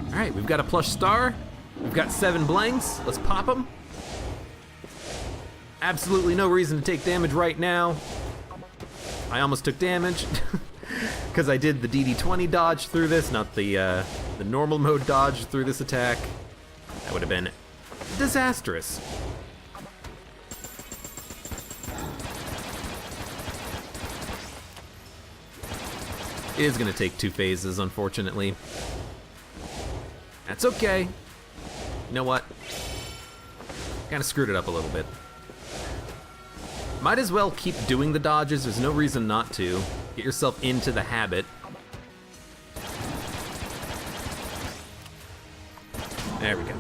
A: All right, we've got a plush star. We've got 7 blanks. Let's pop them. Absolutely no reason to take damage right now. I almost took damage because I did the DD20 dodge through this, not the normal mode dodge through this attack. That would have been disastrous. It is gonna take 2 phases, unfortunately. That's okay. You know what? Kinda screwed it up a little bit. Might as well keep doing the dodges, there's no reason not to. Get yourself into the habit. There we go.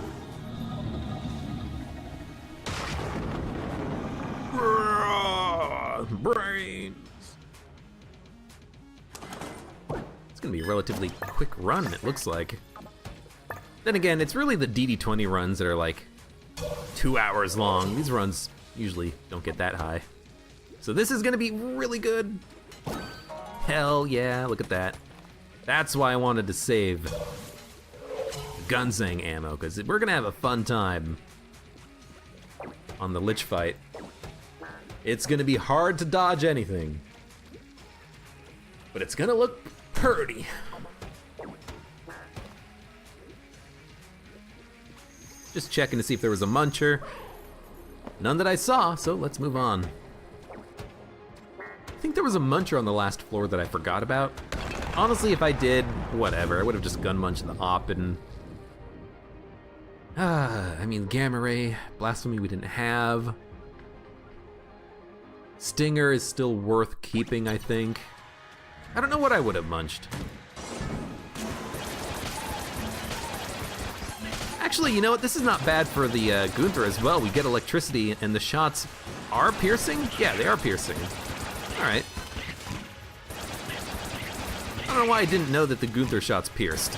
A: Brains! It's gonna be a relatively quick run, it looks like. Then again, it's really the DD20 runs that are like 2 hours long. These runs usually don't get that high. So this is gonna be really good. Hell yeah, look at that. That's why I wanted to save Gunzang ammo, because we're gonna have a fun time on the Lich fight. It's gonna be hard to dodge anything, but it's gonna look pretty. Just checking to see if there was a muncher. None that I saw, so let's move on. I think there was a muncher on the last floor that I forgot about. Honestly, if I did, whatever. I would have just gun munched the op and... I mean, Gamma Ray, Blasphemy we didn't have. Stinger is still worth keeping, I think. I don't know what I would have munched. Actually, you know what? This is not bad for the Gunther as well. We get electricity and the shots are piercing? Yeah, they are piercing. All right. I don't know why I didn't know that the Gunther shots pierced.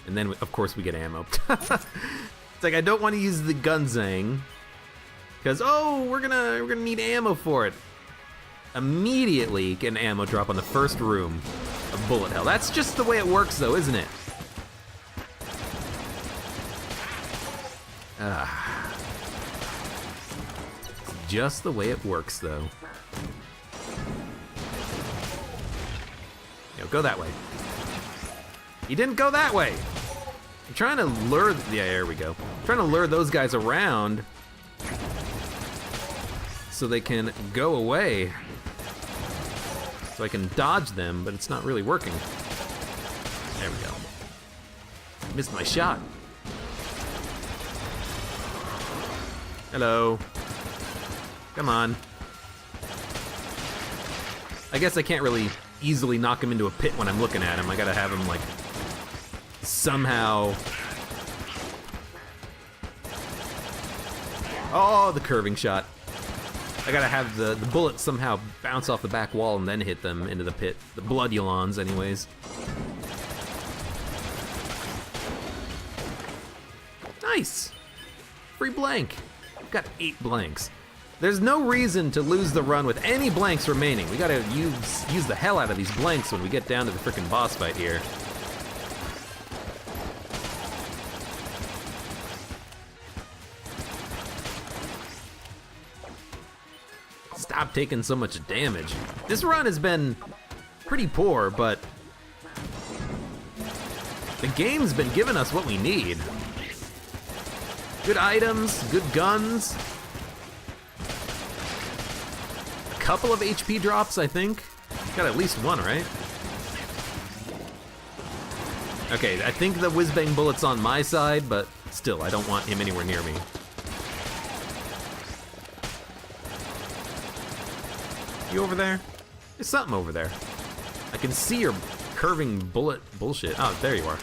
A: And then, of course, we get ammo. It's like I don't want to use the Gunzang because we're gonna need ammo for it. Immediately get an ammo drop on the first room of bullet hell. That's just the way it works, though, isn't it? Just the way it works, though. Yo, go that way. You didn't go that way. I'm trying to lure. Yeah, there we go. I'm trying to lure those guys around so they can go away. So I can dodge them, but it's not really working. There we go. Missed my shot. Hello. Come on. I guess I can't really easily knock him into a pit when I'm looking at him. I gotta have him, like, somehow... Oh, the curving shot. I gotta have the bullet somehow bounce off the back wall and then hit them into the pit. The blood Yolans, anyways. Nice! Free blank. We've got 8 blanks. There's no reason to lose the run with any blanks remaining. We gotta use the hell out of these blanks when we get down to the frickin' boss fight here. Stop taking so much damage. This run has been pretty poor, but the game's been giving us what we need. Good items, good guns. A couple of HP drops, I think. Got at least one, right? Okay, I think the whiz-bang bullet's on my side, but still, I don't want him anywhere near me. You over there? There's something over there. I can see your curving bullet bullshit. Oh, there you are.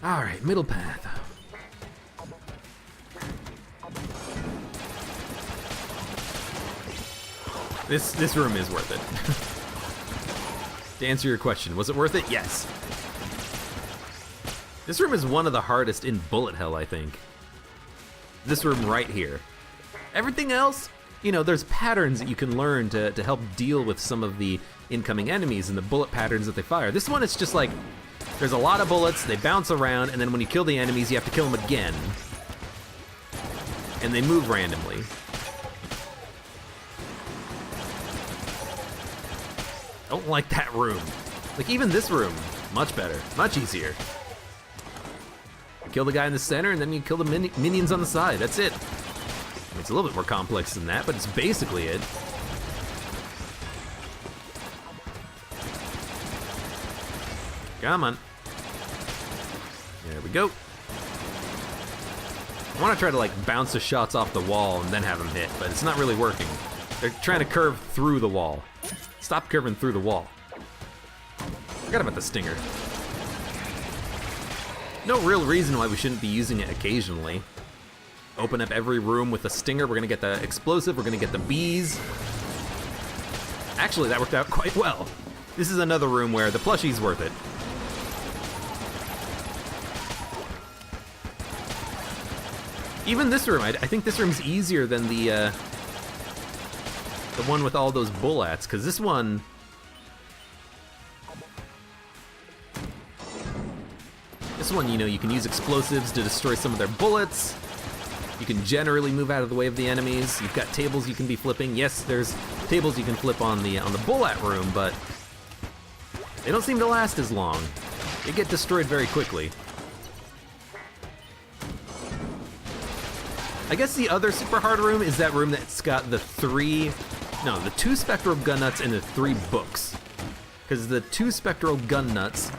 A: All right, middle path. This room is worth it. To answer your question, was it worth it? Yes. This room is one of the hardest in bullet hell, I think. This room right here. Everything else, you know, there's patterns that you can learn to help deal with some of the incoming enemies and the bullet patterns that they fire. This one, it's just like, there's a lot of bullets, they bounce around, and then when you kill the enemies, you have to kill them again. And they move randomly. Don't like that room. Like, even this room, much better, much easier. Kill the guy in the center, and then you kill the minions on the side. That's it. It's a little bit more complex than that, but it's basically it. Come on. There we go. I want to try to like bounce the shots off the wall and then have them hit, but it's not really working. They're trying to curve through the wall. Stop curving through the wall. Forgot about the stinger. No real reason why we shouldn't be using it occasionally. Open up every room with a stinger. We're gonna get the explosive, we're gonna get the bees. Actually, that worked out quite well. This is another room where the plushie's worth it. Even this room, I think this room's easier than the one with all those bullets, because this one... This one, you know, you can use explosives to destroy some of their bullets. You can generally move out of the way of the enemies. You've got tables you can be flipping. Yes, there's tables you can flip on the bullet room, but they don't seem to last as long. They get destroyed very quickly. I guess the other super hard room is that room that's got the two spectral gun nuts and the 3 books. Because the 2 spectral gun nuts,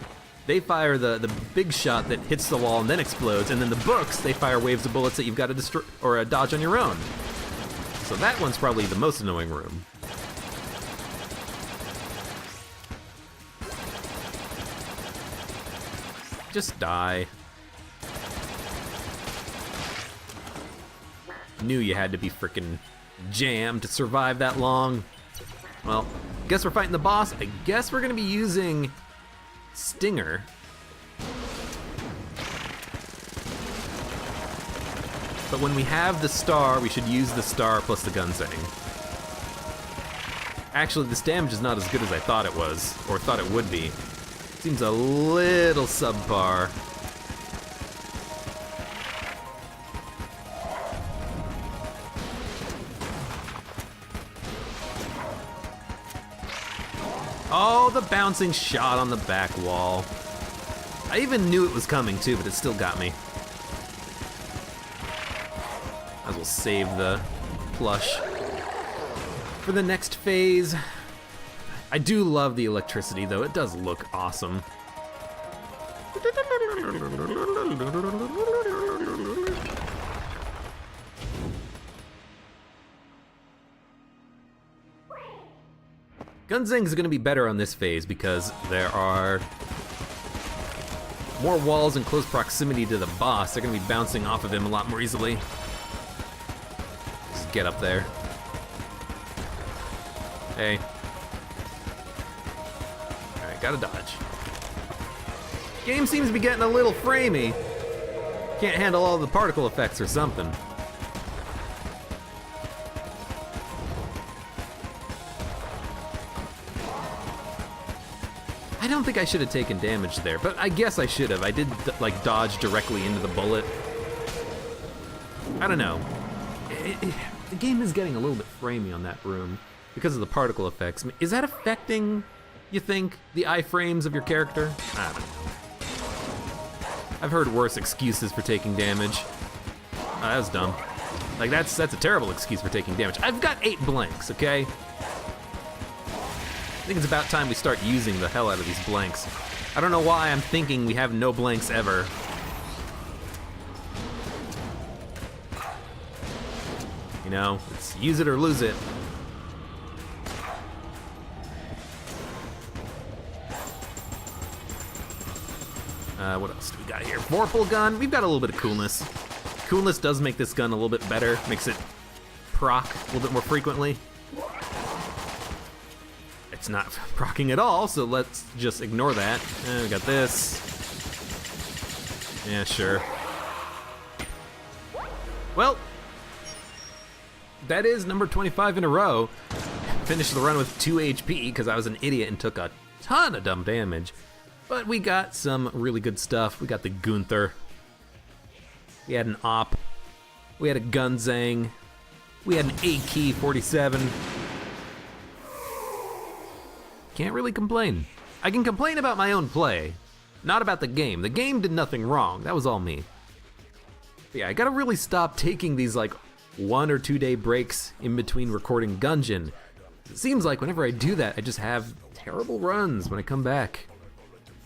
A: they fire the big shot that hits the wall and then explodes, and then the books, they fire waves of bullets that you've got to destroy or dodge on your own. So that one's probably the most annoying room. Just die. Knew you had to be frickin' jammed to survive that long. Well, guess we're fighting the boss. I guess we're gonna be using Stinger. But when we have the star, we should use the star plus the gun setting. Actually, this damage is not as good as I thought it was, or thought it would be. Seems a little subpar. Oh, the bouncing shot on the back wall. I even knew it was coming too, but it still got me. Might as well save the plush for the next phase. I do love the electricity though, it does look awesome. Gunzing is going to be better on this phase because there are more walls in close proximity to the boss. They're going to be bouncing off of him a lot more easily. Just get up there. Hey. Alright, gotta dodge. Game seems to be getting a little framey. Can't handle all the particle effects or something. I don't think I should have taken damage there, but I guess I should have. I did like dodge directly into the bullet. I don't know. The game is getting a little bit framey on that room because of the particle effects. Is that affecting, you think, the iframes of your character? I don't know. I've heard worse excuses for taking damage. Oh, that was dumb. Like that's a terrible excuse for taking damage. I've got 8 blanks, okay? I think it's about time we start using the hell out of these blanks. I don't know why I'm thinking we have no blanks ever. You know, it's use it or lose it. What else do we got here? Vorpal gun. We've got a little bit of coolness. Coolness does make this gun a little bit better. Makes it proc a little bit more frequently. It's not proccing at all, so let's just ignore that. We got this. Yeah, sure. Well, that is number 25 in a row. Finished the run with 2 HP because I was an idiot and took a ton of dumb damage. But we got some really good stuff. We got the Gunther. We had an Op. We had a Gunzang. We had an AK-47. Can't really complain. I can complain about my own play, not about the game. The game did nothing wrong. That was all me. But yeah, I gotta really stop taking these like 1 or 2 day breaks in between recording Gungeon. It seems like whenever I do that, I just have terrible runs when I come back.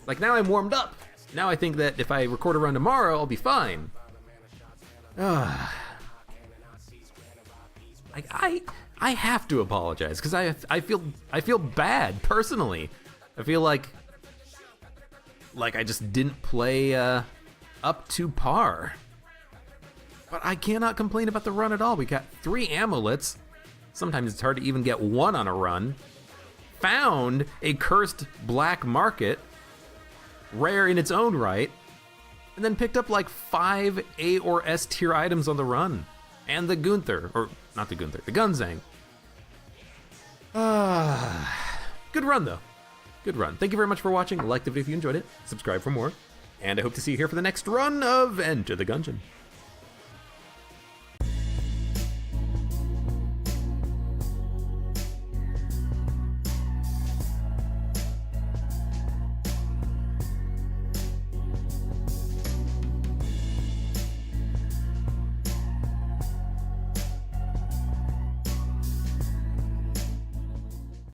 A: Like now I'm warmed up. Now I think that if I record a run tomorrow, I'll be fine. I have to apologize because I feel bad personally. I feel like I just didn't play up to par. But I cannot complain about the run at all. We got 3 amulets. Sometimes it's hard to even get 1 on a run. Found a cursed black market, rare in its own right, and then picked up like 5 A or S tier items on the run. And the Gunther, or not the Gunther, the Gunzang. Good run though. Good run. Thank you very much for watching. Like the video if you enjoyed it. Subscribe for more. And I hope to see you here for the next run of Enter the Gungeon.